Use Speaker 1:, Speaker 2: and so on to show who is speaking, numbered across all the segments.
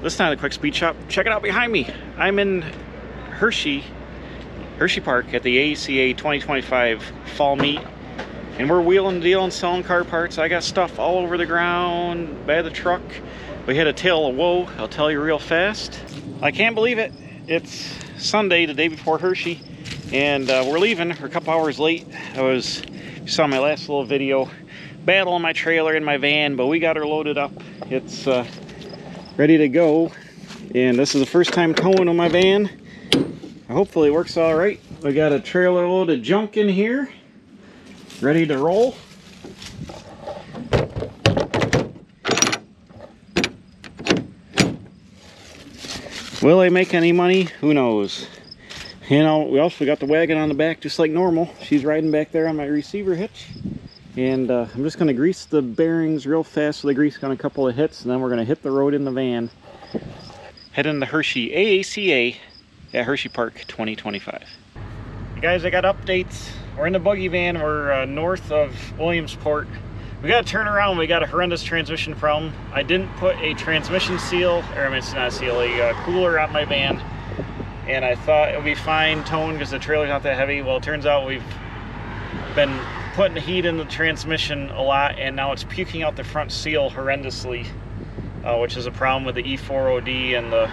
Speaker 1: This time the quick speed shop. Check it out behind me. I'm in Hershey Park at the AACA 2025 Fall Meet. And we're wheeling and dealing, selling car parts. I got stuff all over the ground by the truck. We had a tale of woe, I'll tell you real fast. I can't believe it. It's Sunday, the day before Hershey. And we're leaving. We're a couple hours late. You saw my last little video. Battling my trailer and my van, but we got her loaded up. It's ready to go, and this is the first time towing on my van. Hopefully it works all right. We got a trailer load of junk in here, ready to roll. Will I make any money? Who knows? You know, we got the wagon on the back just like normal. She's riding back there on my receiver hitch. And I'm just going to grease the bearings real fast with the grease gun, a couple of hits, and then we're going to hit the road in the van. Heading to Hershey AACA at Hershey Park 2025. Hey guys, I got updates. We're in the buggy van. We're north of Williamsport. We got to turn around. We got a horrendous transmission problem. I didn't put a transmission seal, or I mean, it's not a seal, a cooler on my van. And I thought it would be fine towing because the trailer's not that heavy. Well, it turns out we've been putting heat in the transmission a lot, and now it's puking out the front seal horrendously, which is a problem with the E4OD and the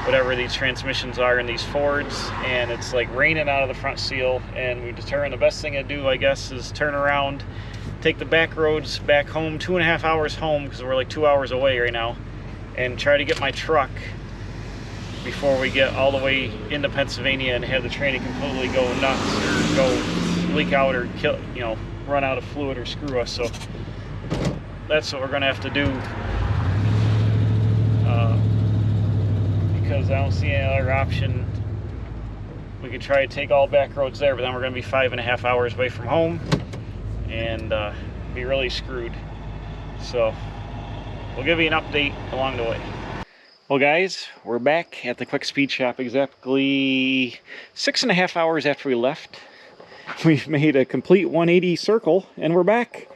Speaker 1: whatever these transmissions are in these Fords, and it's like raining out of the front seal. And we determined the best thing to do, I guess, is turn around, take the back roads back home, 2.5 hours home because we're like 2 hours away right now, and try to get my truck before we get all the way into Pennsylvania and have the tranny completely go nuts or go leak out or kill, you know, run out of fluid or screw us. So that's what we're gonna have to do, because I don't see any other option. We could try to take all back roads there, but then we're gonna be 5.5 hours away from home and be really screwed. So we'll give you an update along the way. Well guys, we're back at the quick speed shop exactly 6.5 hours after we left. We've made a complete 180 circle and we're back.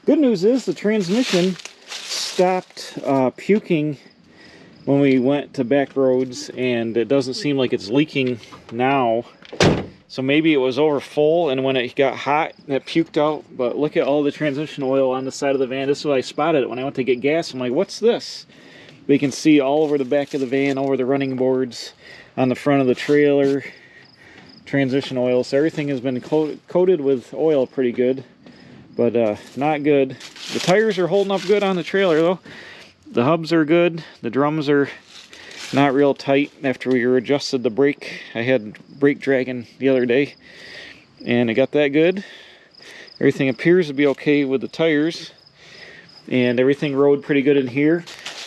Speaker 1: Good news is the transmission stopped puking when we went to back roads, and it doesn't seem like it's leaking now. So maybe it was over full, and when it got hot it puked out. But look at all the transmission oil on the side of the van. This is what I spotted it when I went to get gas. I'm like, what's this? But you can see all over the back of the van, over the running boards, on the front of the trailer, transition oil. So everything has been coated with oil pretty good, but not good. The tires are holding up good on the trailer though. The hubs are good. The drums are not real tight after we adjusted the brake. I had brake dragging the other day and it got that good. Everything appears to be okay with the tires, and everything rode pretty good in here.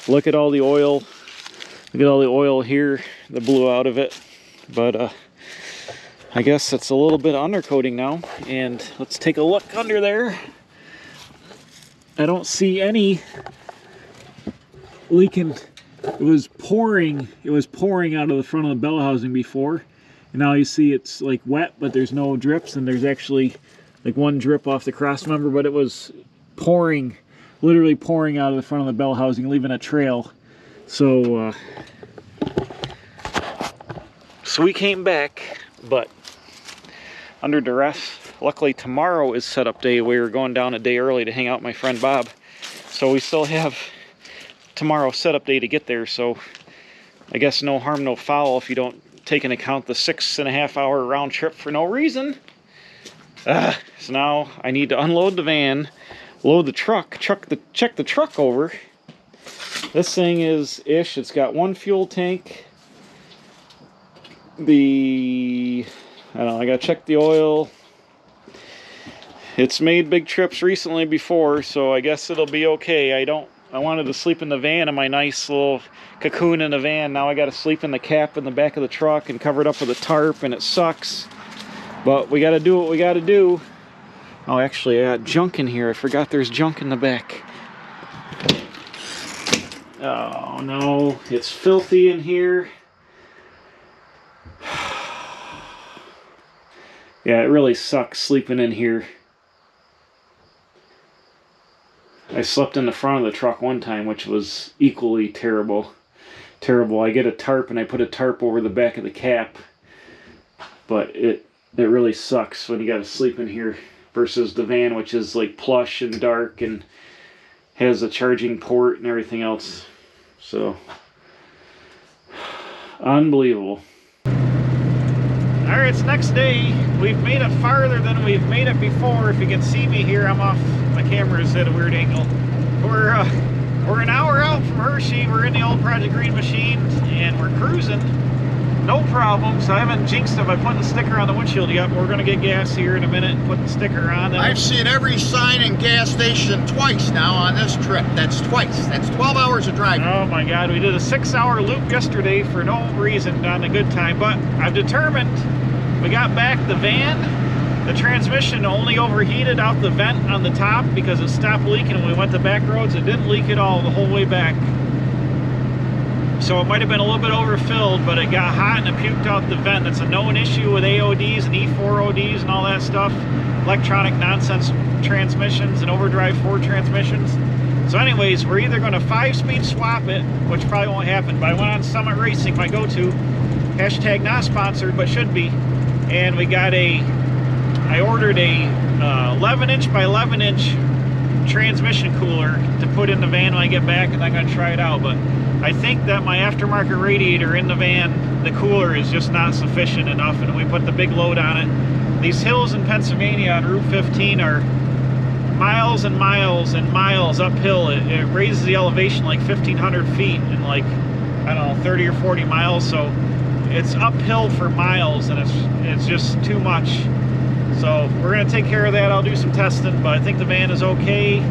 Speaker 1: Look at all the oil. Look at all the oil here that blew out of it. But I guess it's a little bit undercoating now. And let's take a look under there. I don't see any leaking. It was pouring out of the front of the bell housing before. And now you see it's like wet, but there's no drips. And there's actually like one drip off the cross member, but it was pouring, literally pouring out of the front of the bell housing, leaving a trail. So we came back, but under duress. Luckily tomorrow is setup day. We were going down a day early to hang out with my friend Bob, so we still have tomorrow setup day to get there. So I guess no harm, no foul if you don't take into account the 6.5 hour round trip for no reason. So now I need to unload the van, load the truck, check the truck over. This thing is ish. It's got one fuel tank. I don't know, I gotta check the oil. It's made big trips recently before, so I guess it'll be okay. I wanted to sleep in the van, in my nice little cocoon in the van. Now I gotta sleep in the cab in the back of the truck and cover it up with a tarp, and it sucks. But we gotta do what we gotta do. Oh, actually, I got junk in here. I forgot there's junk in the back. Oh no, it's filthy in here. Yeah, it really sucks sleeping in here. I slept in the front of the truck one time, which was equally terrible. terrible. I get a tarp and I put a tarp over the back of the cap, but it really sucks when you got to sleep in here versus the van, which is like plush and dark and has a charging port and everything else. So unbelievable. Alright, it's next day. We've made it farther than we've made it before. If you can see me here, I'm off, my camera's at a weird angle. We're an hour out from Hershey. We're in the old Project Green machine and we're cruising. No problems. I haven't jinxed it by putting the sticker on the windshield yet, but we're going to get gas here in a minute and put the sticker on.
Speaker 2: I've seen every sign and gas station twice now on this trip. That's twice. That's 12 hours of driving.
Speaker 1: Oh my God, we did a 6-hour loop yesterday for no reason on a good time, but I've determined we got back the van. The transmission only overheated out the vent on the top because it stopped leaking when we went to back roads. It didn't leak at all the whole way back. So it might have been a little bit overfilled, but it got hot and it puked out the vent. That's a known issue with AODs and E4ODs and all that stuff. Electronic nonsense transmissions and overdrive 4 transmissions. So anyways, we're either going to 5-speed swap it, which probably won't happen, but I went on Summit Racing, my go-to, hashtag not sponsored, but should be. And we got I ordered a 11-inch by 11-inch transmission cooler to put in the van when I get back, and I'm going to try it out. But I think that my aftermarket radiator in the van, the cooler is just not sufficient enough, and we put the big load on it. These hills in Pennsylvania on Route 15 are miles and miles and miles uphill. It raises the elevation like 1,500 feet in like, I don't know, 30 or 40 miles. So it's uphill for miles, and it's just too much. So we're going to take care of that. I'll do some testing, but I think the van is okay.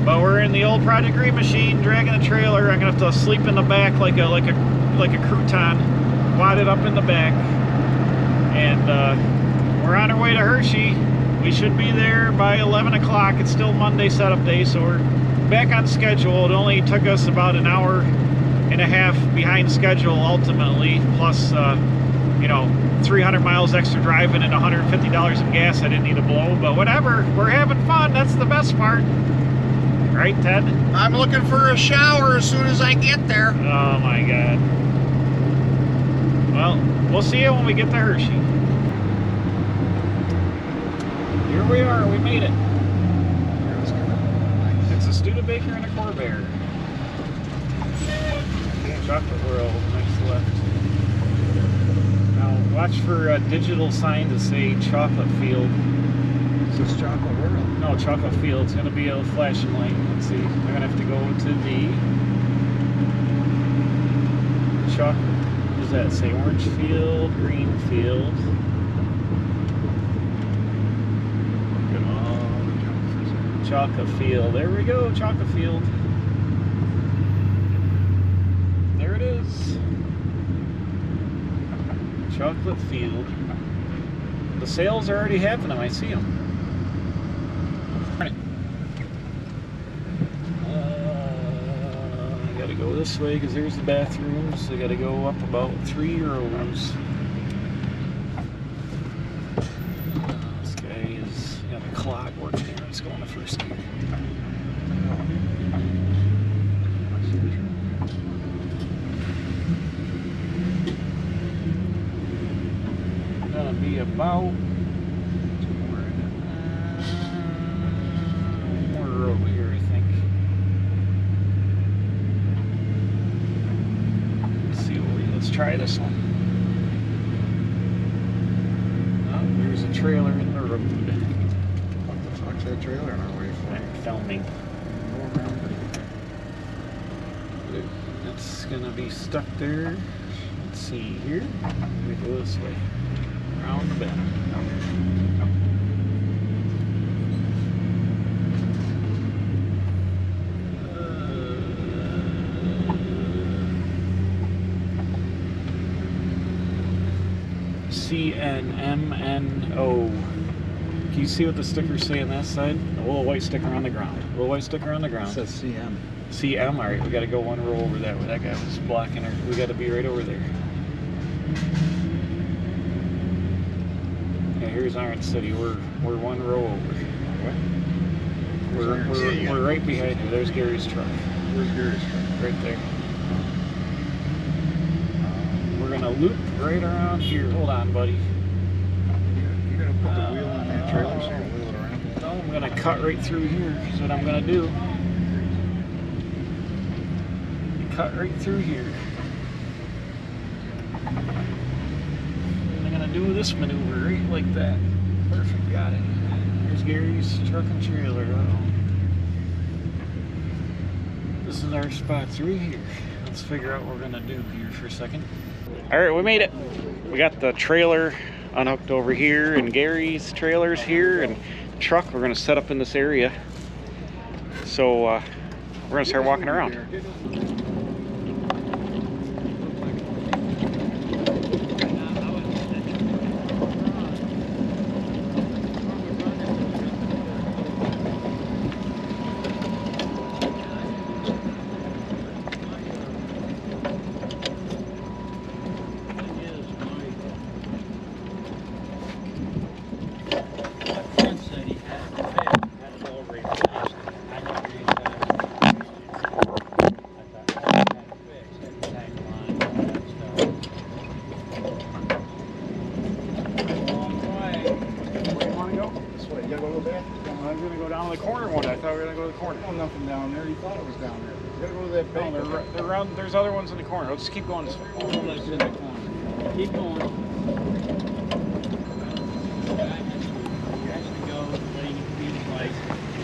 Speaker 1: But we're in the old Project Green machine, dragging a trailer. I'm gonna have to sleep in the back like a crouton, wadded up in the back. And we're on our way to Hershey. We should be there by 11 o'clock. It's still Monday setup day, so we're back on schedule. It only took us about an hour and a half behind schedule ultimately, plus you know, 300 miles extra driving and $150 of gas I didn't need to blow. But whatever, we're having fun. That's the best part. Right, Ted?
Speaker 2: I'm looking for a shower as soon as I get there.
Speaker 1: Oh my God. Well, we'll see you when we get to Hershey. Here we are, we made it. It's a Studebaker and a Corvair. Chocolate World, next left. Now watch for a digital sign to say Chocolate Field.
Speaker 2: Is this Chocolate World?
Speaker 1: No, Chocolate Field. It's going to be a flashing light. Let's see. I'm going to have to go to the chocolate. What does that say? Orange Field, Green Field. Come on. Chocolate Field. There we go. Chocolate Field. There it is. Chocolate Field. The sales are already happening. I see them. I gotta go this way because there's the bathrooms. I gotta go up about 3 rows. This guy has got a clock working here. Let's go on the first gear. Gonna be about over here, I think. Let's try this one. Oh, there's a trailer in the road.
Speaker 2: What the fuck's that trailer in our way for?
Speaker 1: I'm filming. It's gonna be stuck there. Let's see here. Let me go this way. Around the bend. CNMNO. Can you see what the stickers say on that side? A little white sticker on the ground. A little white sticker on the ground.
Speaker 2: It says CM.
Speaker 1: CM, alright, we gotta go one row over that way. That guy was blocking her. We gotta be right over there. Yeah, here's Iron City. We're one row over. What? We're right behind you. There's Gary's truck.
Speaker 2: Where's Gary's truck?
Speaker 1: Right there. loop right around here. Hold on, buddy.
Speaker 2: You're gonna put the wheel on that trailer so you can wheel it around?
Speaker 1: No, I'm gonna cut right through here. That's what I'm gonna do. Cut right through here. And I'm gonna do this maneuver right like that. Perfect, got it. Here's Gary's truck and trailer. This is our spots right here. Let's figure out what we're gonna do here for a second. All right, we made it. We got the trailer unhooked over here and Gary's trailer's here and truck. We're gonna set up in this area. So we're gonna start walking around. I'm gonna go down to the corner one. I thought we were gonna go to the corner.
Speaker 2: Oh, nothing down there. You thought it was down there. You gotta go to that bank.
Speaker 1: No, they're around. There's other ones in the corner. Let's keep going this way.
Speaker 3: Oh, let's in the corner. Keep going.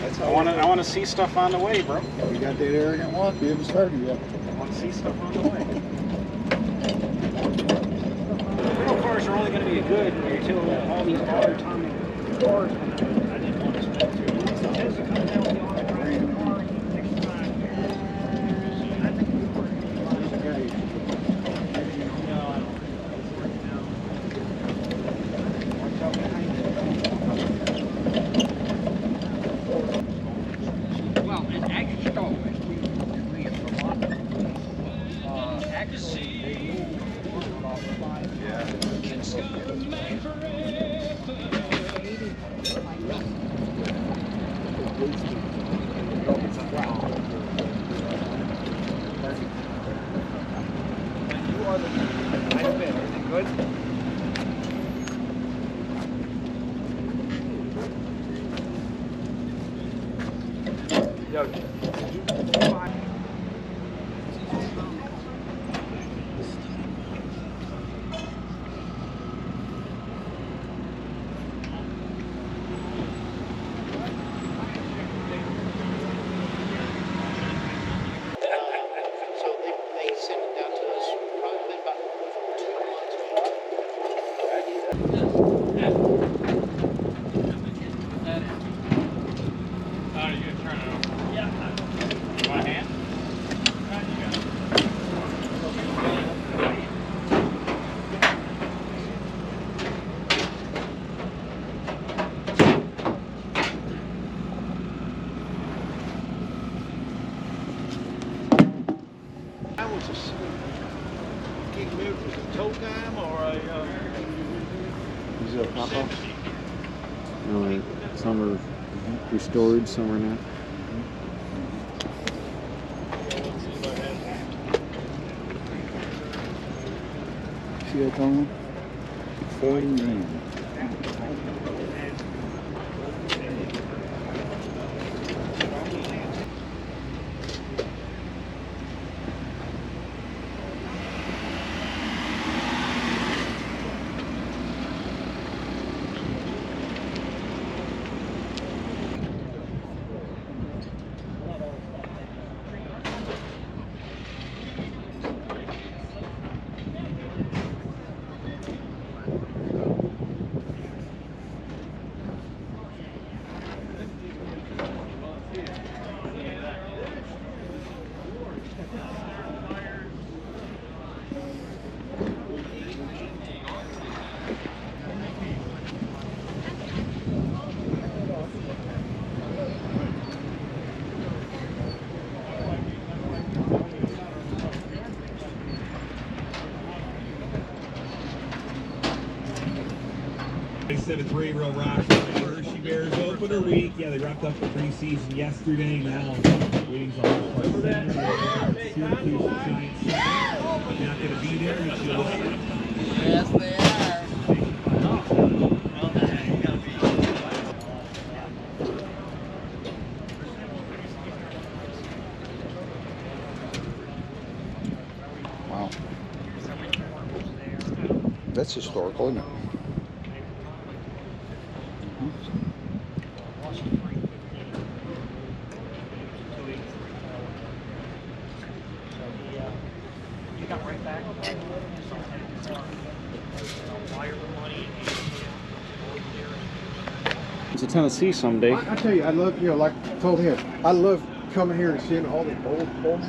Speaker 2: That's
Speaker 1: I want to see stuff on the way, bro.
Speaker 2: You got that arrogant walk. You haven't started yet.
Speaker 1: I want to see stuff on the way. Real cars are only going to be good until all these modern time cars. I didn't want to spend too much. It tends to come down with the automatic car. It takes 5 years. I think we were No, I don't think it's working out. Watch out behind it.
Speaker 3: Well, and actually, we have a lot of actually, they move about 5
Speaker 2: You are the I've been. Everything good? Yo, did you find...
Speaker 3: So they sent it down to us probably about 2 months ago.
Speaker 1: Are you going to turn it over? Yeah. My hand?
Speaker 2: That was a can't remember if it was a toe dime or a
Speaker 4: Is it a pop-up? No, like some are restored, some are not. See that phone? 40 grand.
Speaker 5: Instead of 3 real rocks, the Hershey Bears opener week. Yeah, they wrapped up the preseason yesterday. Now, waiting for the Not going to be there.
Speaker 2: Wow. That's historical, isn't it?
Speaker 3: You got right back. Wire the money.
Speaker 1: To Tennessee someday.
Speaker 4: I tell you, I love, you know, like I told him, I love coming here and seeing all the old homes.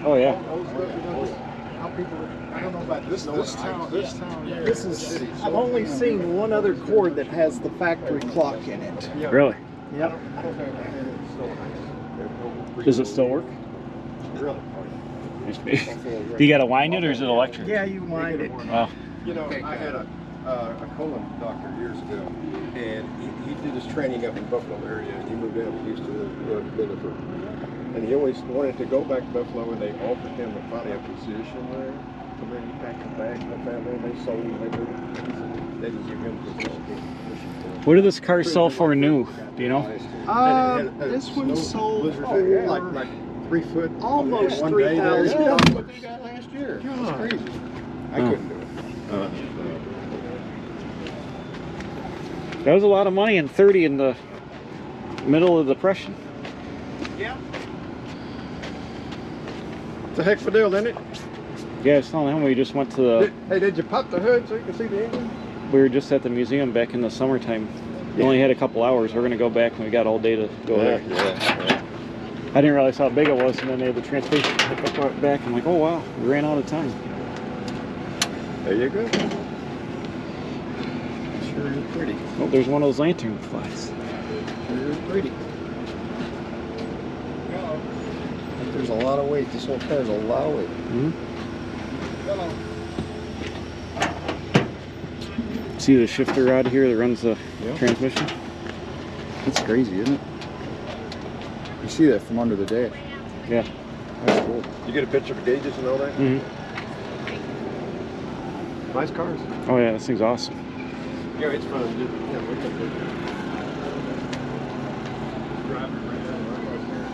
Speaker 1: Oh yeah.
Speaker 4: Old stuff, you know, how people, I don't know about this town here.
Speaker 6: This is, I've only seen one other cord that has the factory clock in it.
Speaker 1: Really?
Speaker 6: Yep.
Speaker 1: Does it still work?
Speaker 4: Really?
Speaker 1: Do you got to wind it or is it electric?
Speaker 6: Yeah, you wind it.
Speaker 1: Wow.
Speaker 4: You know, I had a colon doctor years ago, and he did his training up in Buffalo area, and he moved out east to Biddeford. And he always wanted to go back to Buffalo, and they offered him finally a position there. So then he packed his bags, the family, and they sold him. They didn't give him the
Speaker 1: What did this car sell for new? Do you know?
Speaker 6: This one sold
Speaker 4: like 3 foot.
Speaker 6: almost
Speaker 4: One day there.
Speaker 6: $3,000.
Speaker 4: Yeah, what they got last year. That's crazy. I couldn't do it.
Speaker 1: That was a lot of money in 30 in the middle of the Depression.
Speaker 6: Yeah.
Speaker 4: It's a heck of a deal, isn't it?
Speaker 1: Yeah, I was telling him we just went to the.
Speaker 4: Hey, did you pop the hood so you can see the engine?
Speaker 1: We were just at the museum back in the summertime. We only had a couple hours. We're gonna go back and we got all day to go there.
Speaker 4: Yeah.
Speaker 1: I didn't realize how big it was, and then they had the transportation pick up back. I'm like, oh wow, we ran out of time.
Speaker 4: There you go.
Speaker 6: Sure is pretty.
Speaker 1: Oh, there's one of those lantern flies.
Speaker 6: Sure is pretty. But there's a lot of weight. This whole car is a lot of weight.
Speaker 1: See the shifter rod here that runs the
Speaker 2: Yeah.
Speaker 1: transmission?
Speaker 2: It's crazy, isn't it? You see that from under the dash.
Speaker 1: Yeah.
Speaker 2: That's cool.
Speaker 4: You get a picture of the gauges and all that?
Speaker 1: Mm-hmm.
Speaker 4: Nice cars.
Speaker 1: Oh yeah, this thing's awesome.
Speaker 4: Yeah, it's fun. Yeah, look at it. Driving right down the road there.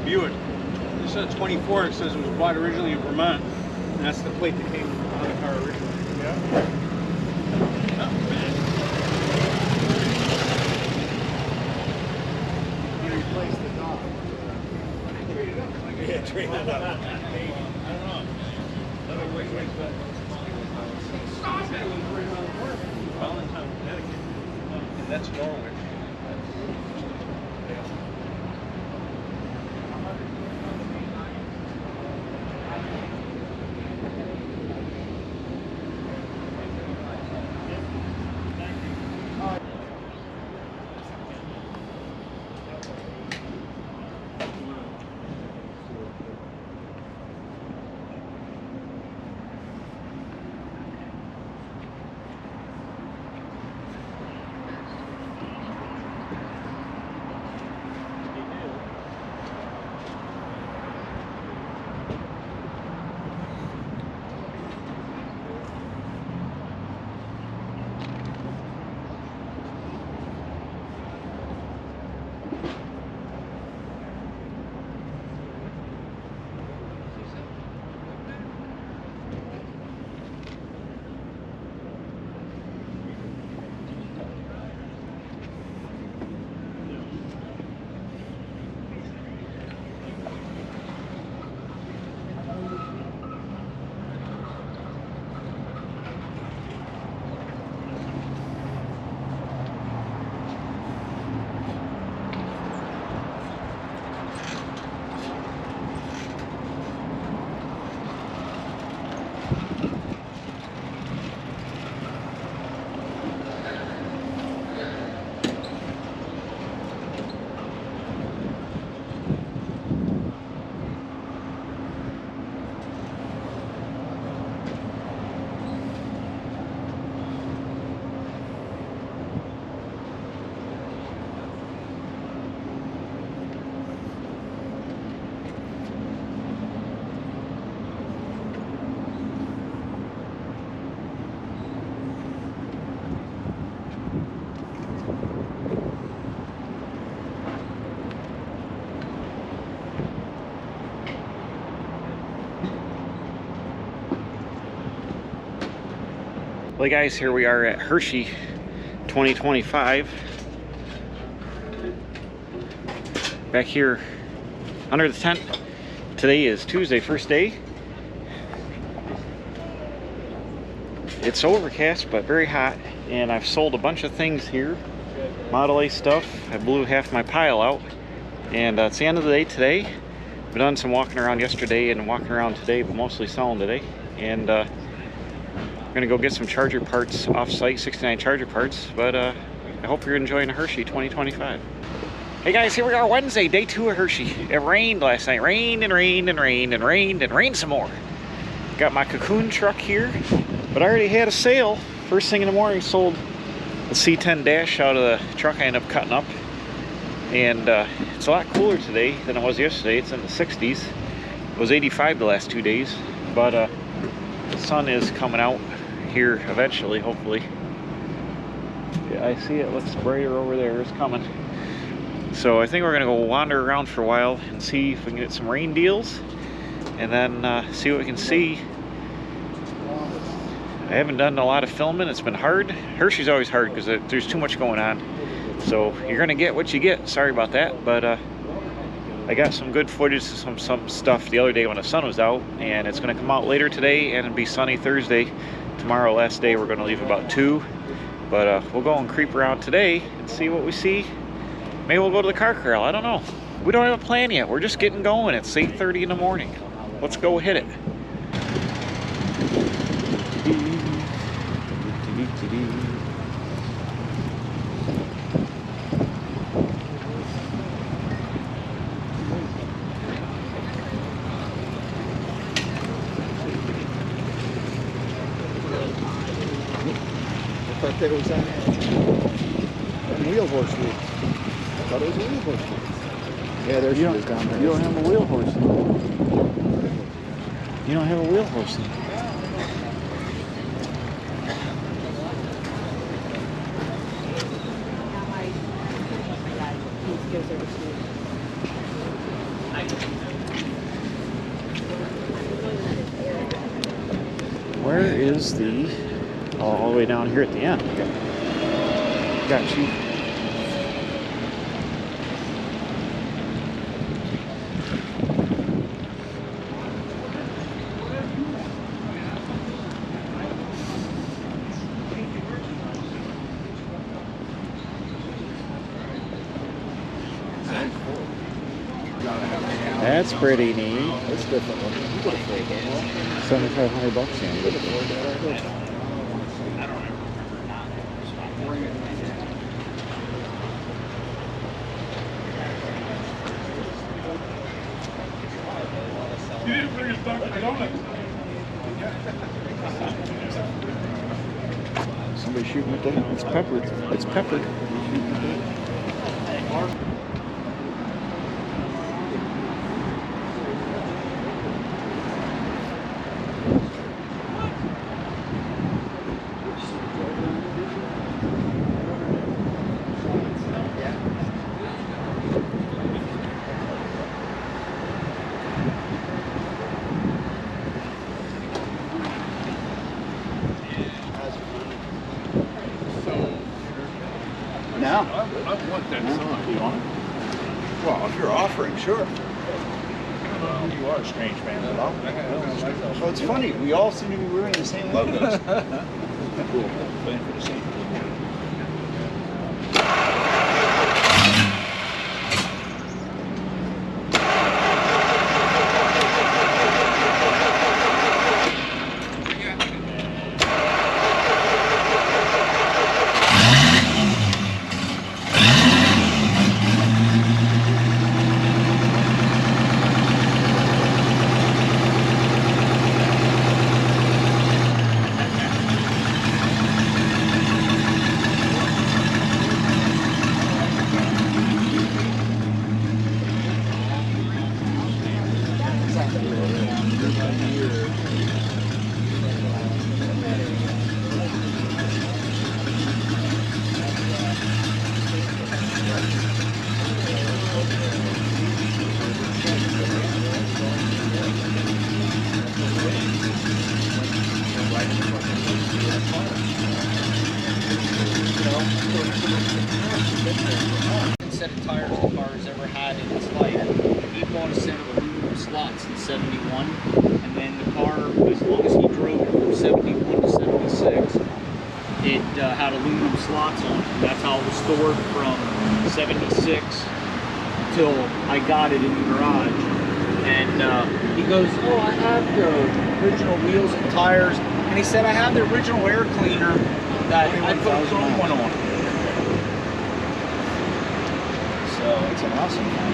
Speaker 7: Buick. This is a 24. It says it was bought originally in Vermont, and that's the plate that came on the car originally. Yeah.
Speaker 6: You replaced the dog.
Speaker 7: Yeah, train that up. Valentine, Connecticut. And that's Norwich.
Speaker 1: Well guys, here we are at Hershey 2025. Back here under the tent. Today is Tuesday, first day. It's overcast but very hot, and I've sold a bunch of things here. Model A stuff. I blew half my pile out, and it's the end of the day today. I've done some walking around yesterday and walking around today, but mostly selling today. And we're gonna go get some charger parts off-site, 69 charger parts. But I hope you're enjoying Hershey 2025. Hey guys, here we are, Wednesday, day 2 of Hershey. It rained last night, rained and rained and rained and rained and rained some more. Got my cocoon truck here, but I already had a sale. First thing in the morning, sold the C10 dash out of the truck I ended up cutting up. And it's a lot cooler today than it was yesterday. It's in the 60s. It was 85 the last 2 days, but the sun is coming out here eventually, hopefully. Yeah, I see it looks brighter over there. It's coming. So I think we're gonna go wander around for a while and see if we can get some rain deals, and then see what we can see. I haven't done a lot of filming. It's been hard. Hershey's always hard because there's too much going on. So you're gonna get what you get. Sorry about that, but I got some good footage of some stuff the other day when the sun was out, and it's gonna come out later today, and it'll be sunny Thursday. Tomorrow, last day, we're gonna leave about 2, but we'll go and creep around today and see what we see. Maybe we'll go to the car corral. I don't know. We don't have a plan yet. We're just getting going. It's 8:30 in the morning. Let's go hit it.
Speaker 6: I thought that was on wheel horse wheels. I thought it was a wheel horse wheel. Yeah, there she is down there.
Speaker 1: You don't have a wheel horse. You don't have a wheel horse. Where is the... Oh, all the way down here at the end. Got you. That's pretty neat.
Speaker 6: That's different one. You could afford that.
Speaker 1: $7,500
Speaker 6: You could afford that.
Speaker 7: You didn't bring us Dunkin' Donuts.
Speaker 1: Somebody shooting at that. It's peppered. It's peppered.
Speaker 2: Now,
Speaker 7: I want that sign.
Speaker 1: You want it?
Speaker 2: well, if you're offering, sure.
Speaker 7: You are a strange man.
Speaker 2: So it's funny, we all seem to be wearing the same logos.
Speaker 7: Cool. Playing for the same.
Speaker 3: set of tires the car has ever had in its life. He bought a set of aluminum slots in '71, and then the car, as long as he drove it from '71 to '76, it had aluminum slots on it. And that's how it was stored from '76 till I got it in the garage. And he goes, "Oh, I have the original wheels and tires," and he said, "I have the original air cleaner that I put a chrome one on." So it's an awesome one.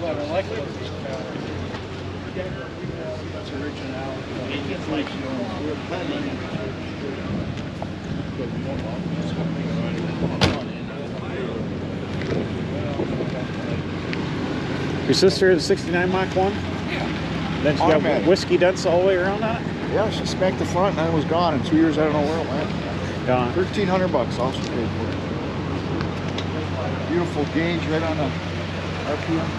Speaker 1: What I like it.
Speaker 3: It's original.
Speaker 1: It's like your sister had a '69 Mach 1? Yeah. Then she got
Speaker 6: Automatic.
Speaker 1: whiskey dents all the way around on it?
Speaker 6: Yeah, she smacked the front and then it was gone in 2 years. I don't know where it went.
Speaker 1: Gone.
Speaker 6: $1,300 also paid for it. Beautiful gauge right on the RPM.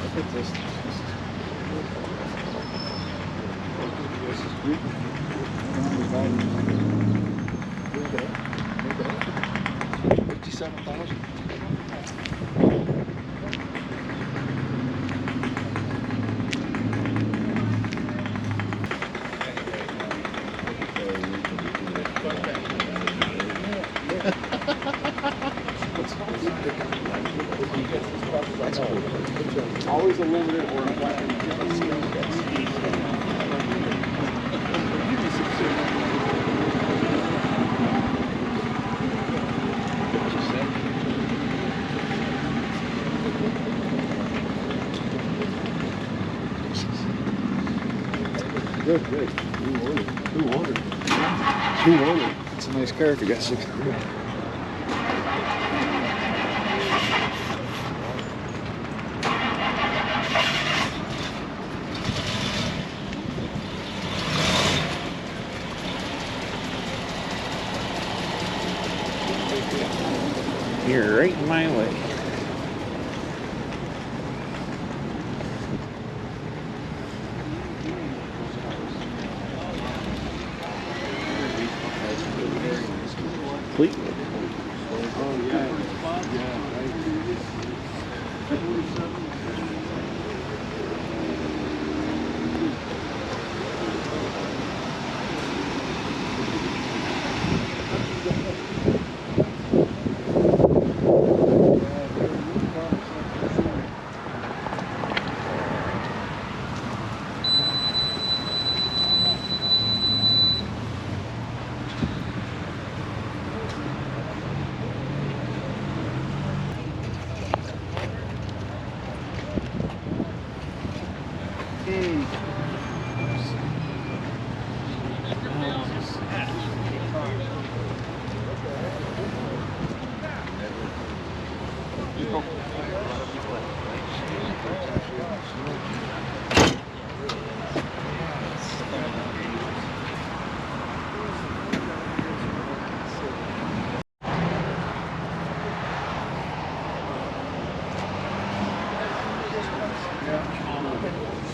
Speaker 6: Look at this. $57,000. Always a limited or a black and Good, good. Who won it? It's a nice car if you got 6.
Speaker 1: You're right in my way. Fleetwood.
Speaker 6: Oh, yeah.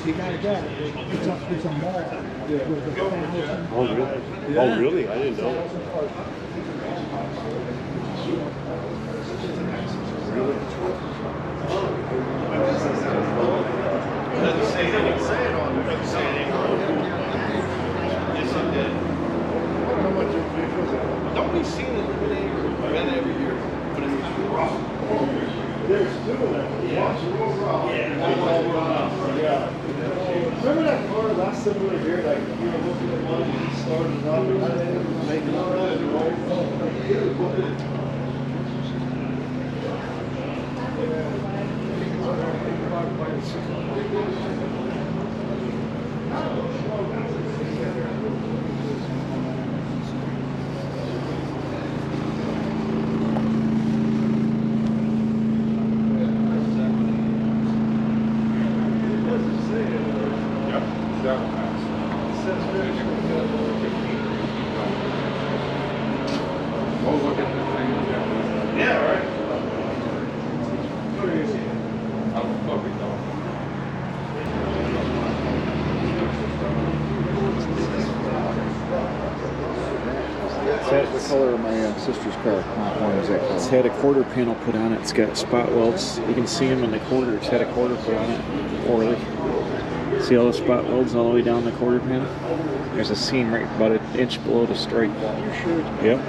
Speaker 3: You gotta get it. It's a mall.
Speaker 4: Oh, really? Oh, really? I didn't know.
Speaker 7: Don't we see the event every year? But it's
Speaker 4: There's two of them. Yeah. Remember that car last time we were here, like you were looking at one and he started up and making all that Oh, look at the thing.
Speaker 1: Yeah, right.
Speaker 6: That's the color of my sister's car. What is that
Speaker 1: It's
Speaker 6: color?
Speaker 1: had a quarter panel put on it. It's got spot welds. You can see them in the quarter. It's had a quarter put on it. Poorly. See all the spot welds all the way down the quarter panel? There's a seam right about an inch below the stripe. Yep.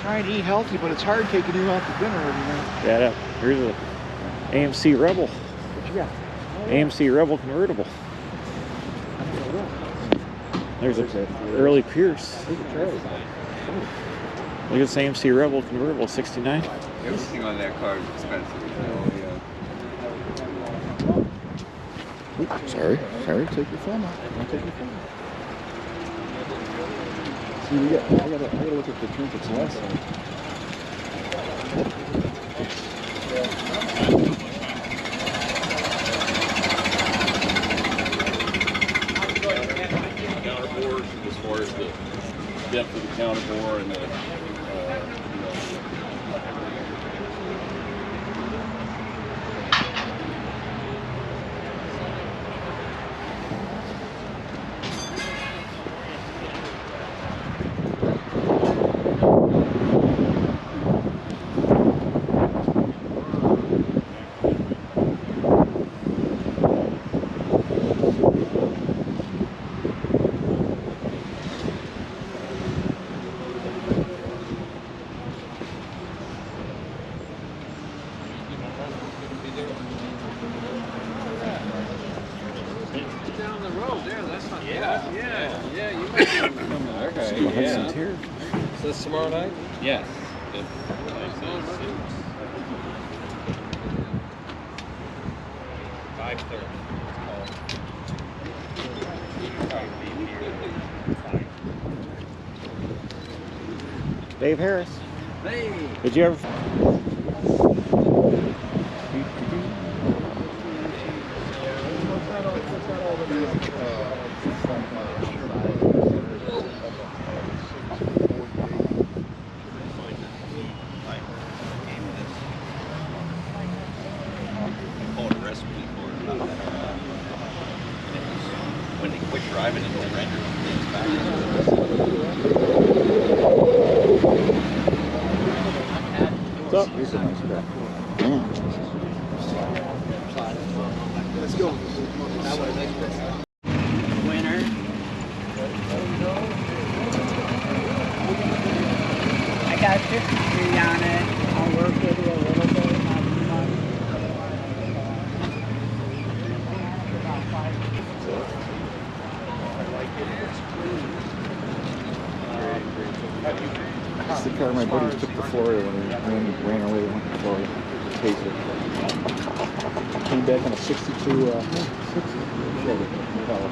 Speaker 6: Trying to eat healthy, but it's hard taking you out to dinner every night.
Speaker 1: Yeah, here's a AMC Rebel.
Speaker 6: What you got?
Speaker 1: AMC Rebel convertible. There's a early Pierce. Look at this AMC Rebel convertible, 69.
Speaker 8: Everything on that car is expensive.
Speaker 6: Oops, sorry. Take your phone out. I'll take your phone out. See, I gotta look at the trinkets last time.
Speaker 8: Counterbore, as far as the depth of the counterbore and the, down the road there, that's not bad. Yeah, you might be able to come there. Okay,
Speaker 1: Hudson's here.
Speaker 8: Is this tomorrow night? Yes. 5:30.
Speaker 1: Dave Harris.
Speaker 8: Hey!
Speaker 1: Did you ever?
Speaker 8: When they quit driving and surrender things back.
Speaker 1: What's up?
Speaker 6: Here's a nice car. Let's go.
Speaker 3: Winner. I got 53 on it. I'll work with you a little bit.
Speaker 6: It's the car my buddies took to Florida when he ran away and went to Florida. Taser. Came back on a 62 Chevy Impala.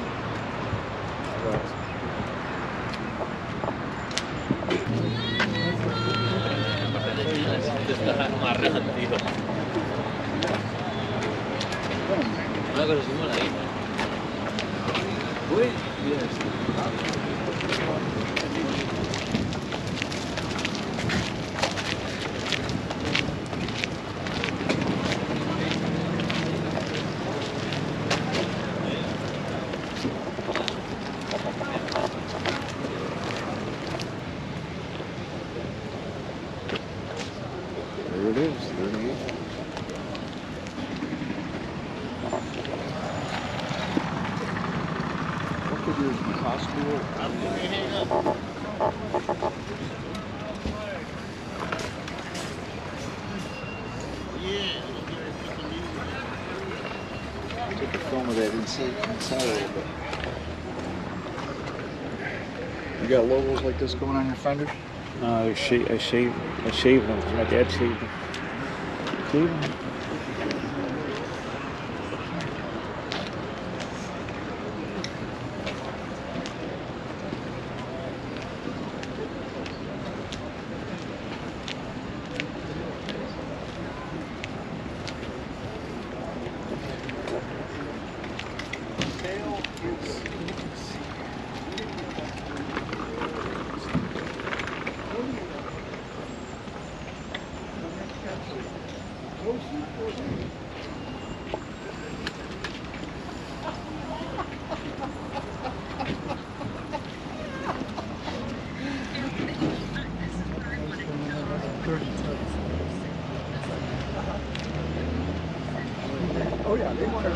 Speaker 6: There it is, 38. What could you possibly take a film of that inside a little bit. You got logos like this going on your fenders?
Speaker 1: I shaved them. My dad shaved them. Cleveland.
Speaker 4: Oh yeah, they want to.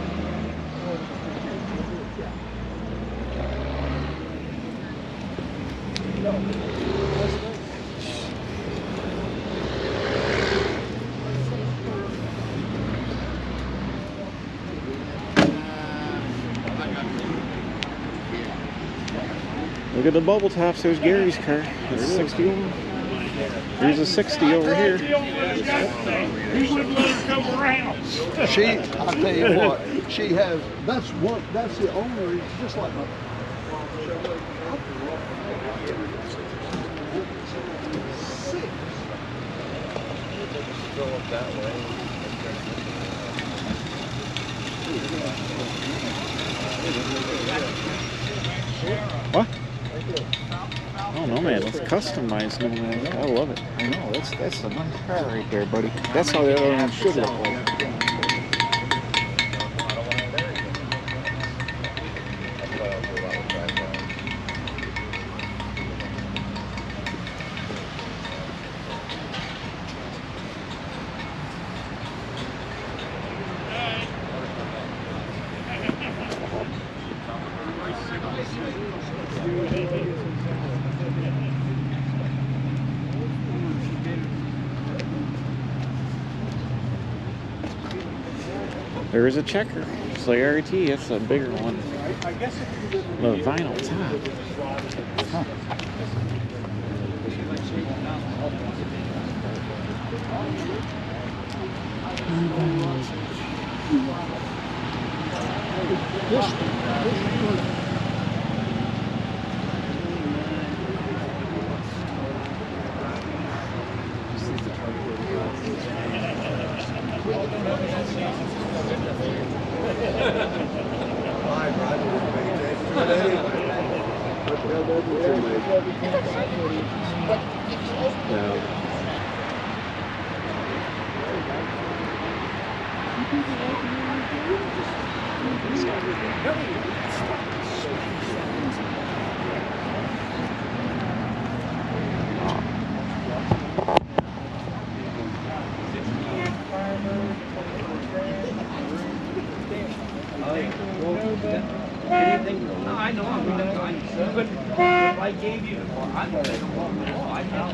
Speaker 1: Look at the bubble tops. There's Gary's car. It's 61. There's a 60 over here.
Speaker 5: He wouldn't let her come around.
Speaker 2: I'll tell you what, she has, that's the only, just like my.
Speaker 1: What? Oh no, man, it's customized. No, man. I love it.
Speaker 6: I know, that's a nice car right there, buddy. That's how the other one should look like.
Speaker 1: There is a checker. It's like RT. It's a bigger one. The vinyl top. Huh.
Speaker 3: I know. But I gave you. I know they don't want me. I know.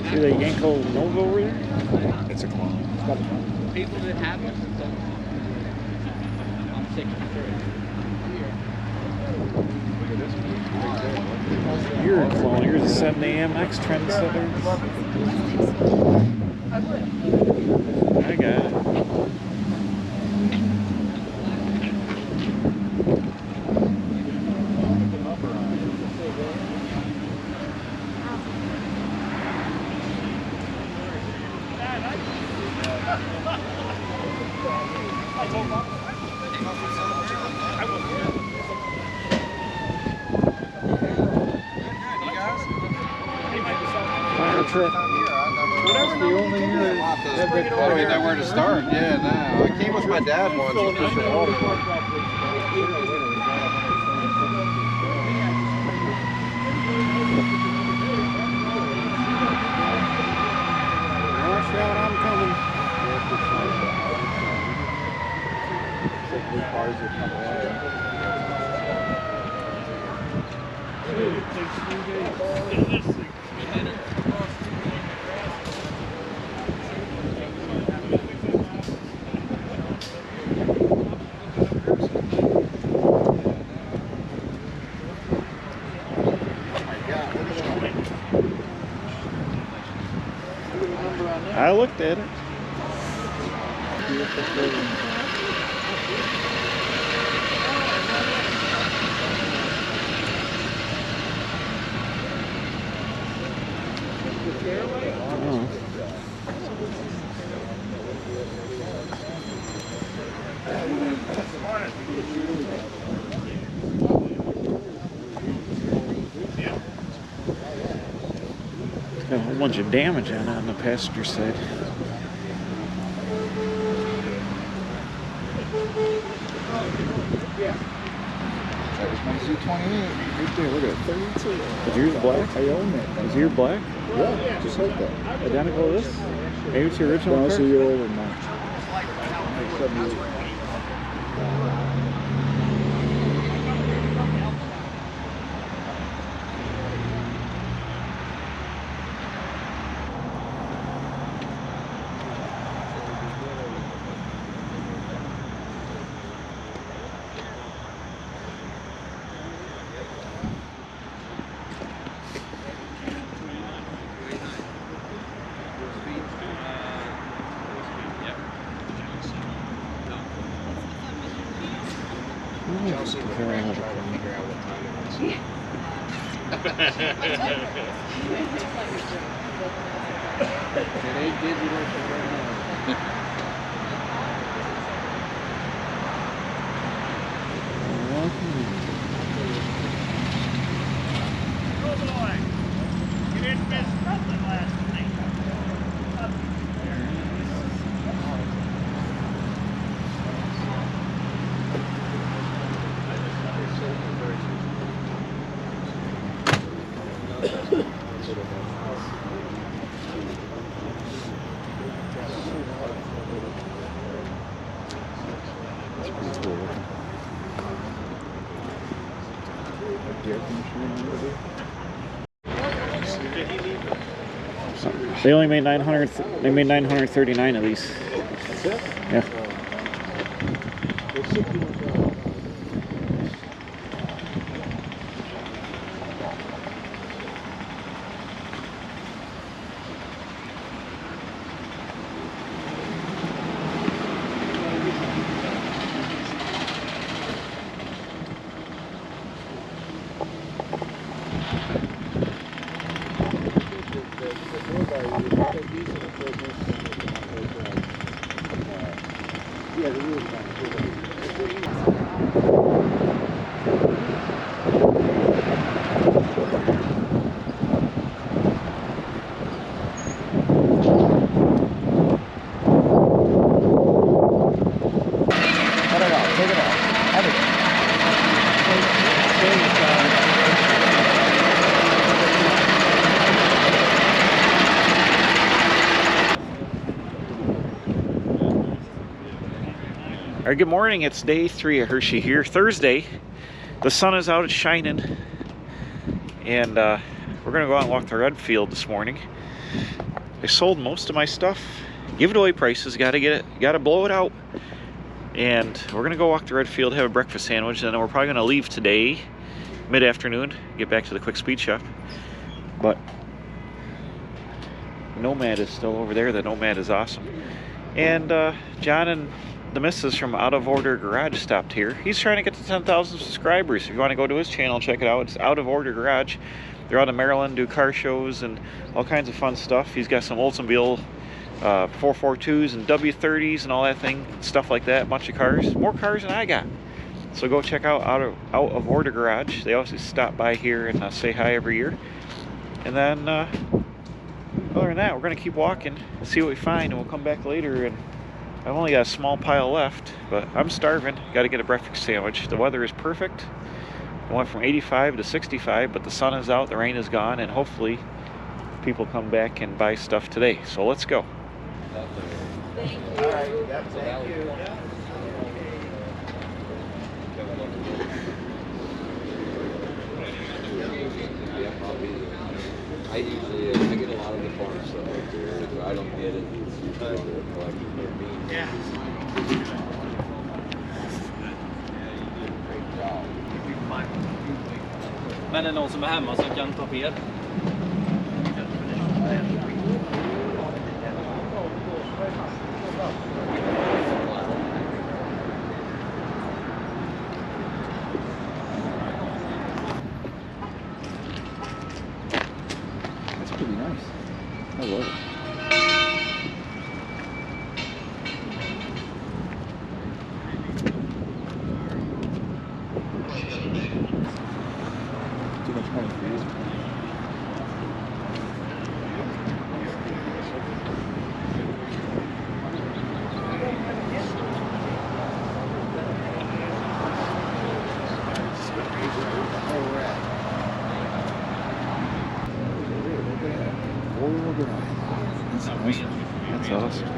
Speaker 1: See the Yanko Nova over there?
Speaker 6: It's a clone.
Speaker 3: People that have it, I'm 63.
Speaker 1: You're a clone. You're the 7 AM X trendsetter. I got it. Fire truck.
Speaker 4: Whatever the only year I don't even know where to start. Yeah, no. I came with my dad once. He pushed a water park.
Speaker 1: Watch out, I'm coming.
Speaker 6: Cars that come away.
Speaker 1: I looked at it. Got a whole bunch of damage on the passenger side.
Speaker 6: That was my Z28 right there. Look at it, 32.
Speaker 1: Is yours black?
Speaker 6: I own it.
Speaker 1: Is yours black?
Speaker 6: Yeah, just like that.
Speaker 1: Identical to this? Maybe it's the original
Speaker 6: No,
Speaker 1: car?
Speaker 6: it's the old one now.
Speaker 8: Chelsea would try to figure out what time it is. They did work right now.
Speaker 1: You didn't miss nothing last night. They only made 900. They made 939 of these.
Speaker 6: That's it?
Speaker 1: Yeah.
Speaker 6: It's 61. Yeah, the wheels back.
Speaker 1: All right, good morning. It's day 3 of Hershey here. Thursday. The sun is out, it's shining. And we're gonna go out and walk the red field this morning. I sold most of my stuff. Give it away prices, gotta blow it out. And we're gonna go walk the red field, have a breakfast sandwich, and then we're probably gonna leave today, mid-afternoon, get back to the quick speed shop. But Nomad is still over there. The Nomad is awesome. And John and the missus from Out of Order Garage stopped here. He's trying to get to 10,000 subscribers. If you want to go to his channel, check it out. It's Out of Order Garage. They're out of Maryland, do car shows and all kinds of fun stuff. He's got some Oldsmobile 442s and W30s and all that thing, stuff like that. A bunch of cars, more cars than I got. So go check out Out of Order Garage. They also stop by here and say hi every year. And then other than that, we're gonna keep walking and see what we find, and we'll come back later. And I've only got a small pile left, but I'm starving. Got to get a breakfast sandwich. The weather is perfect. It went from 85 to 65, but the sun is out, the rain is gone, and hopefully people come back and buy stuff today. So let's go.
Speaker 2: Thank you. All right. Yep, thank you.
Speaker 8: I usually I get a lot of the farm stuff right there. If I don't get it, it's usually on the collection near me.
Speaker 3: Yeah. Men är det någon som är hemma som kan ta fel?
Speaker 6: That's pretty nice. I love it. Too much money for you. That's awesome. That's awesome.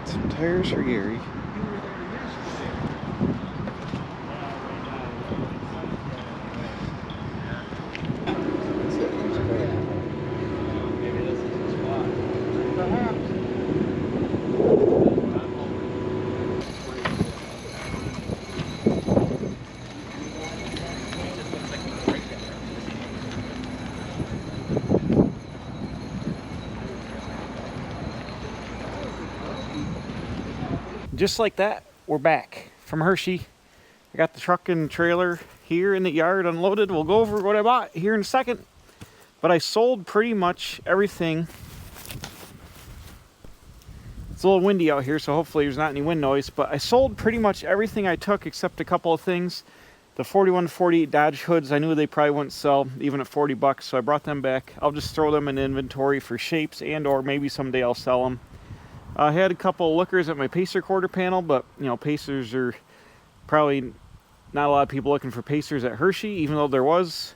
Speaker 6: Some tires for Gary.
Speaker 1: Just like that, we're back from Hershey. I got the truck and trailer here in the yard unloaded. We'll go over what I bought here in a second. But I sold pretty much everything. It's a little windy out here, so hopefully there's not any wind noise. But I sold pretty much everything I took except a couple of things. The 41-48 Dodge hoods, I knew they probably wouldn't sell even at 40 bucks, so I brought them back. I'll just throw them in inventory for shapes, and or maybe someday I'll sell them. I had a couple of lookers at my Pacer quarter panel, but you know, Pacers are probably not a lot of people looking for Pacers at Hershey, even though there was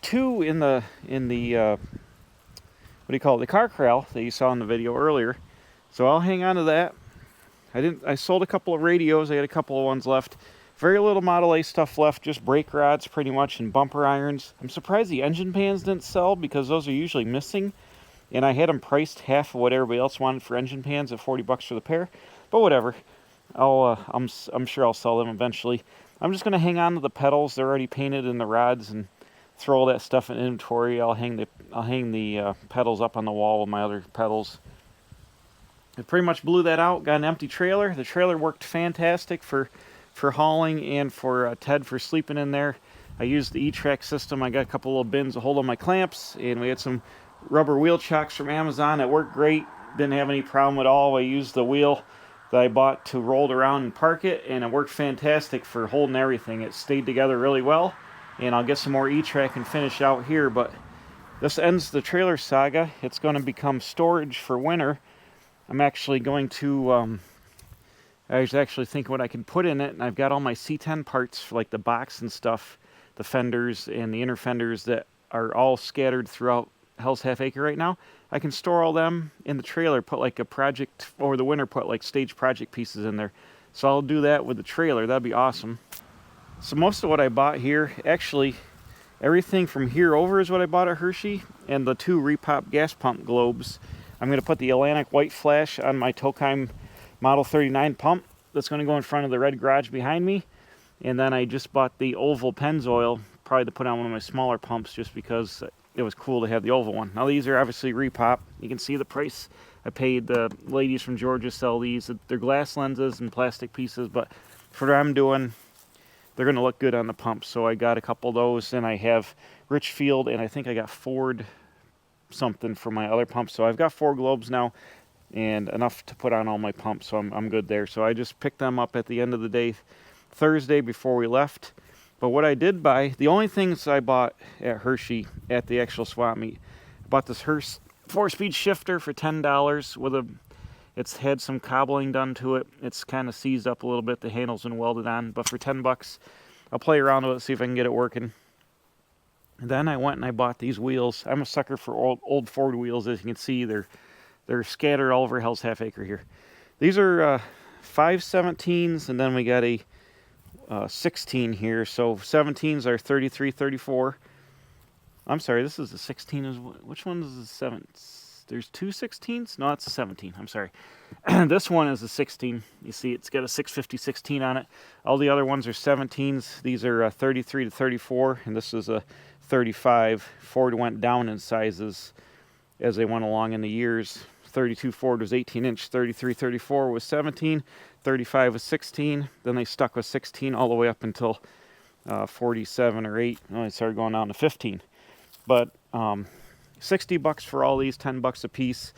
Speaker 1: two in the what do you call it, the car corral that you saw in the video earlier. So I'll hang on to that. I sold a couple of radios. I had a couple of ones left. Very little Model A stuff left, just brake rods pretty much and bumper irons. I'm surprised the engine pans didn't sell because those are usually missing. And I had them priced half of what everybody else wanted for engine pans at 40 bucks for the pair. But whatever. I'm sure I'll sell them eventually. I'm just going to hang on to the pedals. They're already painted in the rods, and throw all that stuff in inventory. I'll hang the pedals up on the wall with my other pedals. I pretty much blew that out. Got an empty trailer. The trailer worked fantastic for hauling and for Ted for sleeping in there. I used the E-Track system. I got a couple little bins to hold on my clamps, and we had some rubber wheel chocks from Amazon that worked great. Didn't have any problem at all. I used the wheel that I bought to roll it around and park it, and it worked fantastic for holding everything. It stayed together really well, and I'll get some more E-Track and finish out here, but this ends the trailer saga. It's going to become storage for winter. I'm actually going to I was actually thinking what I can put in it, and I've got all my C10 parts for like the box and stuff, the fenders and the inner fenders that are all scattered throughout Hell's Half Acre right now. I can store all them in the trailer, put like a project over the winter, put like stage project pieces in there. So I'll do that with the trailer. That'd be awesome. So most of what I bought here, actually everything from here over is what I bought at Hershey, and the two repop gas pump globes. I'm going to put the Atlantic white flash on my Tokheim Model 39 pump that's going to go in front of the red garage behind me. And then I just bought the oval Pennzoil, probably to put on one of my smaller pumps just because it was cool to have the oval one. Now these are obviously repop. You can see the price I paid. The ladies from Georgia sell these. They're glass lenses and plastic pieces, but for what I'm doing, they're going to look good on the pump. So I got a couple of those, and I have Richfield, and I think I got Ford something for my other pumps. So I've got 4 globes now, and enough to put on all my pumps, so I'm good there. So I just picked them up at the end of the day Thursday before we left. But what I did buy, the only things I bought at Hershey at the actual swap meet, I bought this Hershey 4-speed shifter for $10 with a, it's had some cobbling done to it. It's kind of seized up a little bit. The handle's been welded on, but for 10 bucks, I'll play around with it, see if I can get it working. And then I went and I bought these wheels. I'm a sucker for old Ford wheels. As you can see, they're scattered all over Hell's Half Acre here. These are 5/17s, and then we got a 16 here. So 17s are 33, 34. I'm sorry, this is the 16. Which one is the 7? There's two 16s? No, it's a 17. I'm sorry. This one is a 16. You see, it's got a 650 16 on it. All the other ones are 17s. These are 33 to 34, and this is a 35. Ford went down in sizes as they went along in the years. 32 Ford was 18-inch. 33, 34 was 17. 35 was 16. Then they stuck with 16 all the way up until 47 or 8. Oh, they started going down to 15. But $60 for all these, $10 a piece.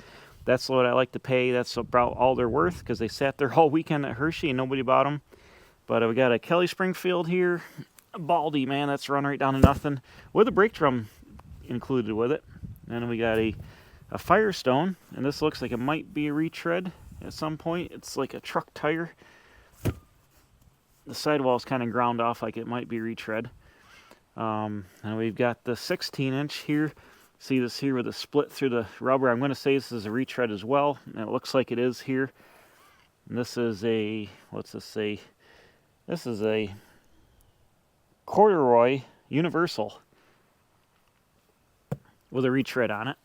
Speaker 1: That's what I like to pay. That's about all they're worth because they sat there all weekend at Hershey and nobody bought them. But we got a Kelly Springfield here. A Baldy, man, that's run right down to nothing with a brake drum included with it. And we got a Firestone, and this looks like it might be a retread at some point. It's like a truck tire. The sidewall's kind of ground off like it might be retread. And we've got the 16-inch here. See this here with a split through the rubber. I'm going to say this is a retread as well, and it looks like it is here. And this is a, what's this say? This is a corduroy universal with a retread on it.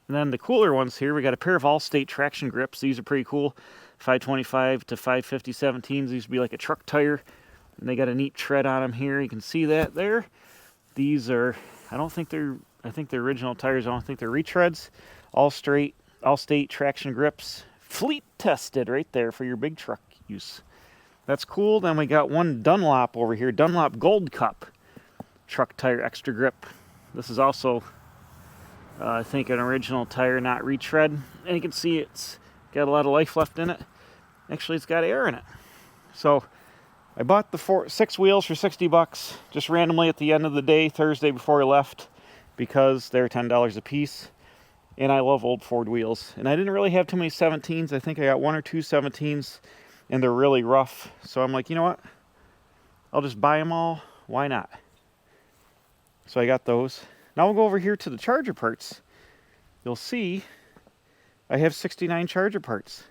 Speaker 1: And then the cooler ones here, we got a pair of All-State traction grips. These are pretty cool. 525 to 550 17s. These would be like a truck tire. And they got a neat tread on them here. You can see that there. These are, I think they're original tires. I don't think they're retreads. All-State traction grips. Fleet tested right there for your big truck use. That's cool. Then we got one Dunlop over here. Dunlop Gold Cup truck tire extra grip. This is also I think an original tire, not retread. And you can see it's got a lot of life left in it. Actually, it's got air in it. So I bought the 6 wheels for $60 just randomly at the end of the day, Thursday before I left, because they're $10 a piece. And I love old Ford wheels. And I didn't really have too many 17s. I think I got 1 or 2 17s, and they're really rough. So I'm like, you know what? I'll just buy them all. Why not? So I got those. Now we'll go over here to the charger parts. You'll see I have 69 charger parts,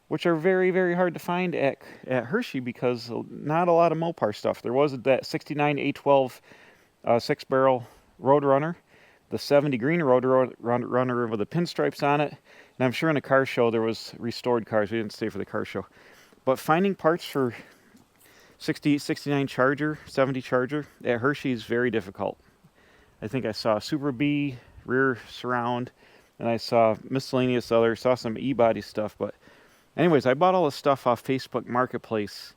Speaker 1: which are very, very hard to find at Hershey because not a lot of Mopar stuff. There was that 69 A12 6-barrel Roadrunner, the 70 green Roadrunner with the pinstripes on it, and I'm sure in a car show there was restored cars. We didn't stay for the car show. But finding parts for 68, 69 Charger, 70 Charger at Hershey is very difficult. I think I saw a Super B rear surround, and I saw miscellaneous other, saw some E-body stuff. But anyways, I bought all this stuff off Facebook Marketplace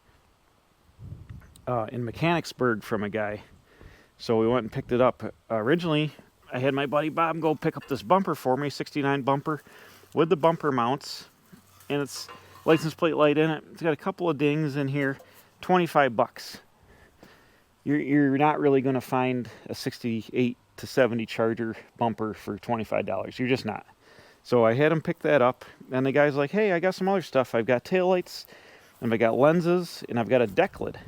Speaker 1: in Mechanicsburg from a guy. So we went and picked it up. Originally, I had my buddy Bob go pick up this bumper for me, 69 bumper, with the bumper mounts, and it's license plate light in it. It's got a couple of dings in here, $25. You're not really going to find a 68 to 70 Charger bumper for $25. You're just not. So I had him pick that up, and the guy's like, hey, I got some other stuff. I've got taillights, and I got lenses, and I've got a deck lid.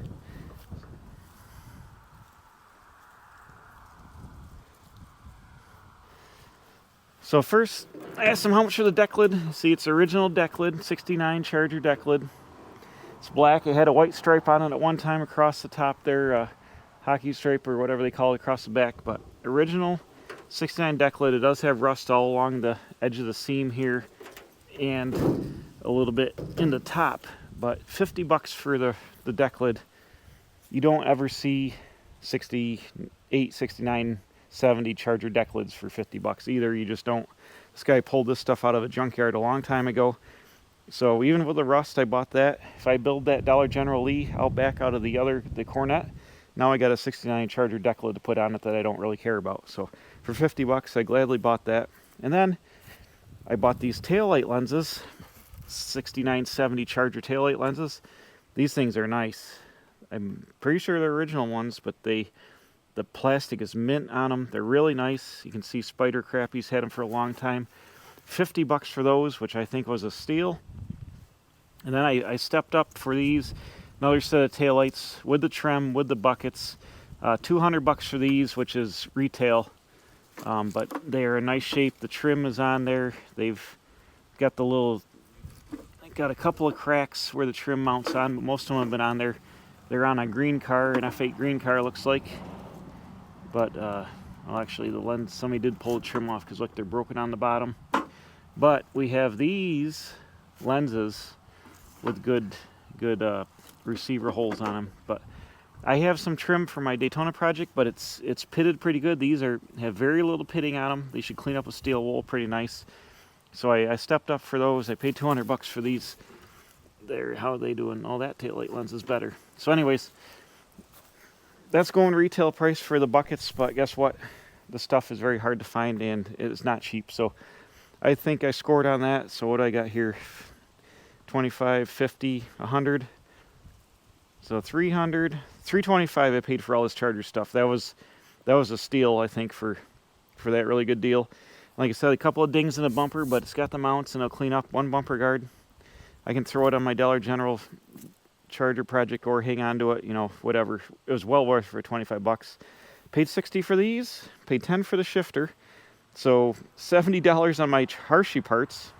Speaker 1: So first, I asked him how much for the deck lid. See, it's original deck lid, 69 Charger deck lid. It's black. It had a white stripe on it at one time across the top there. Hockey stripe or whatever they call it across the back, but original 69 deck lid. It does have rust all along the edge of the seam here and a little bit in the top, but $50 for the deck lid. You don't ever see 68, 69, 70 Charger deck lids for $50 either. You just don't. This guy pulled this stuff out of a junkyard a long time ago. So even with the rust, I bought that. If I build that Dollar General Lee out back out of the Cornet, now I got a 69 Charger deck lid to put on it that I don't really care about. So for $50, I gladly bought that. And then I bought these taillight lenses, 69, 70 Charger taillight lenses. These things are nice. I'm pretty sure they're original ones, but the plastic is mint on them. They're really nice. You can see Spider Crappie's had them for a long time. $50 for those, which I think was a steal. And then I stepped up for these. Another set of taillights with the trim, with the buckets. $200 for these, which is retail. But they are in nice shape. The trim is on there. They've got the little, got a couple of cracks where the trim mounts on, but most of them have been on there. They're on a green car, an F8 green car looks like. But, well, actually the lens, somebody did pull the trim off because look, they're broken on the bottom. But we have these lenses with good receiver holes on them. But I have some trim for my Daytona project, but it's pitted pretty good. These have very little pitting on them. They should clean up with steel wool pretty nice. So I stepped up for those. I paid $200 for these. How are they doing? Oh, that taillight lens is better. So anyways, that's going retail price for the buckets, but guess what? The stuff is very hard to find and it's not cheap. So I think I scored on that. So what do I got here? 25, 50, 100. So 300, 325 I paid for all this Charger stuff. That was a steal, I think, for that really good deal. Like I said, a couple of dings in the bumper, but it's got the mounts and it'll clean up one bumper guard. I can throw it on my Dollar General Charger project or hang on to it, you know, whatever. It was well worth for $25. Paid $60 for these, paid $10 for the shifter. So $70 on my Hershey parts.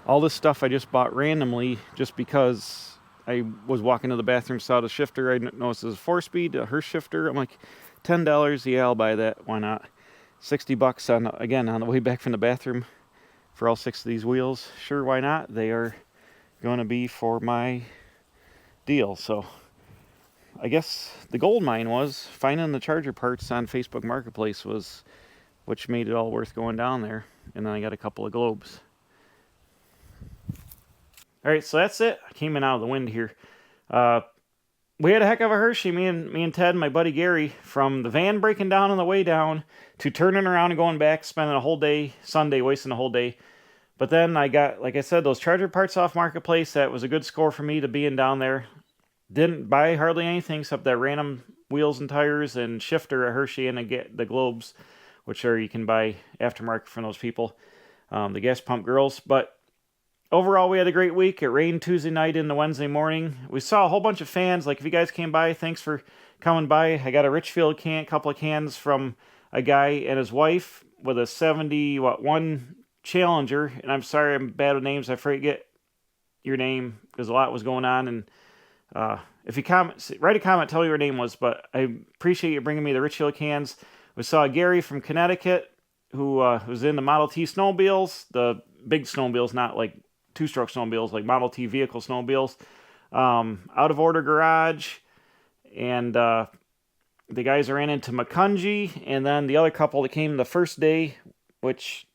Speaker 1: All this stuff I just bought randomly just because I was walking to the bathroom, saw the shifter. I noticed it was a 4-speed, a Hershey shifter. I'm like, $10, yeah, I'll buy that. Why not? $60 again on the way back from the bathroom for all 6 of these wheels. Sure, why not? They are going to be for my deal. So I guess the gold mine was finding the Charger parts on Facebook Marketplace which made it all worth going down there. And then I got a couple of globes. All right, so that's it. I came in out of the wind here. We had a heck of a Hershey, me and Ted and my buddy Gary, from the van breaking down on the way down to turning around and going back, spending a whole day, Sunday, wasting a whole day. But then I got, like I said, those Charger parts off Marketplace. That was a good score for me to being down there. Didn't buy hardly anything except that random wheels and tires and shifter at Hershey and the globes, which you can buy aftermarket from those people, the gas pump girls. But overall, we had a great week. It rained Tuesday night into Wednesday morning. We saw a whole bunch of fans. Like, if you guys came by, thanks for coming by. I got a Richfield couple of cans from a guy and his wife with a 71 Challenger. And I'm sorry, I'm bad with names. I forget your name because a lot was going on. And if you write a comment, tell me your name was. But I appreciate you bringing me the Richfield cans. We saw Gary from Connecticut who was in the Model T snowmobiles, the big snowmobiles, not like 2-stroke snowmobiles, like Model T vehicle snowmobiles. Out of Order Garage, and the guys ran into Makunji, and then the other couple that came the first day, which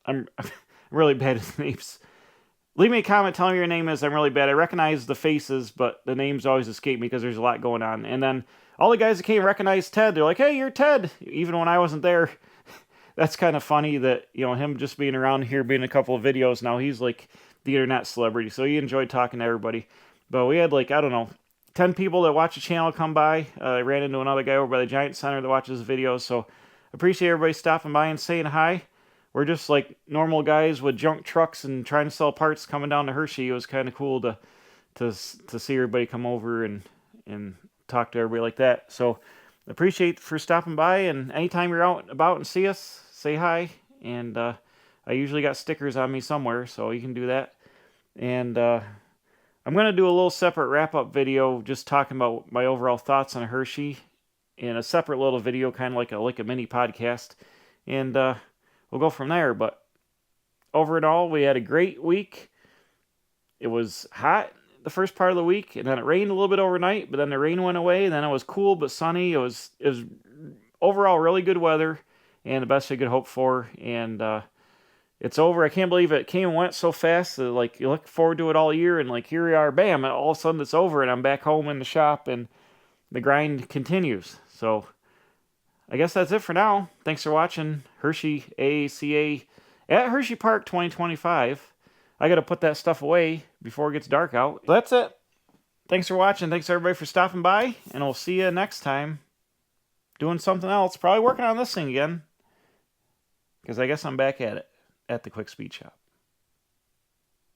Speaker 1: I'm really bad at names. Leave me a comment, tell me your name is. I'm really bad. I recognize the faces, but the names always escape me because there's a lot going on. And then all the guys that came recognized Ted. They're like, hey, you're Ted, even when I wasn't there. That's kind of funny that, you know, him just being around here, being in a couple of videos now, he's like the internet celebrity. So he enjoyed talking to everybody. But we had like, I don't know, 10 people that watch the channel come by. I ran into another guy over by the Giant Center that watches the videos. So appreciate everybody stopping by and saying hi. We're just like normal guys with junk trucks and trying to sell parts coming down to Hershey. It was kind of cool to see everybody come over and talk to everybody like that. So appreciate for stopping by, and anytime you're out and about and see us, say hi. And I usually got stickers on me somewhere, so you can do that. And I'm going to do a little separate wrap-up video just talking about my overall thoughts on Hershey in a separate little video, kind of like a mini podcast. And we'll go from there. But overall, we had a great week. It was hot the first part of the week, and then it rained a little bit overnight, but then the rain went away, and then it was cool but sunny. It was overall really good weather, and the best I could hope for. And it's over. I can't believe it came and went so fast. Like, you look forward to it all year, and like, here we are, bam, and all of a sudden it's over, and I'm back home in the shop, and the grind continues. So I guess that's it for now. Thanks for watching Hershey AACA at Hershey Park 2025. I got to put that stuff away before it gets dark out. So that's it. Thanks for watching. Thanks everybody for stopping by. And we'll see you next time doing something else. Probably working on this thing again. Because I guess I'm back at it at the Quick Speed Shop.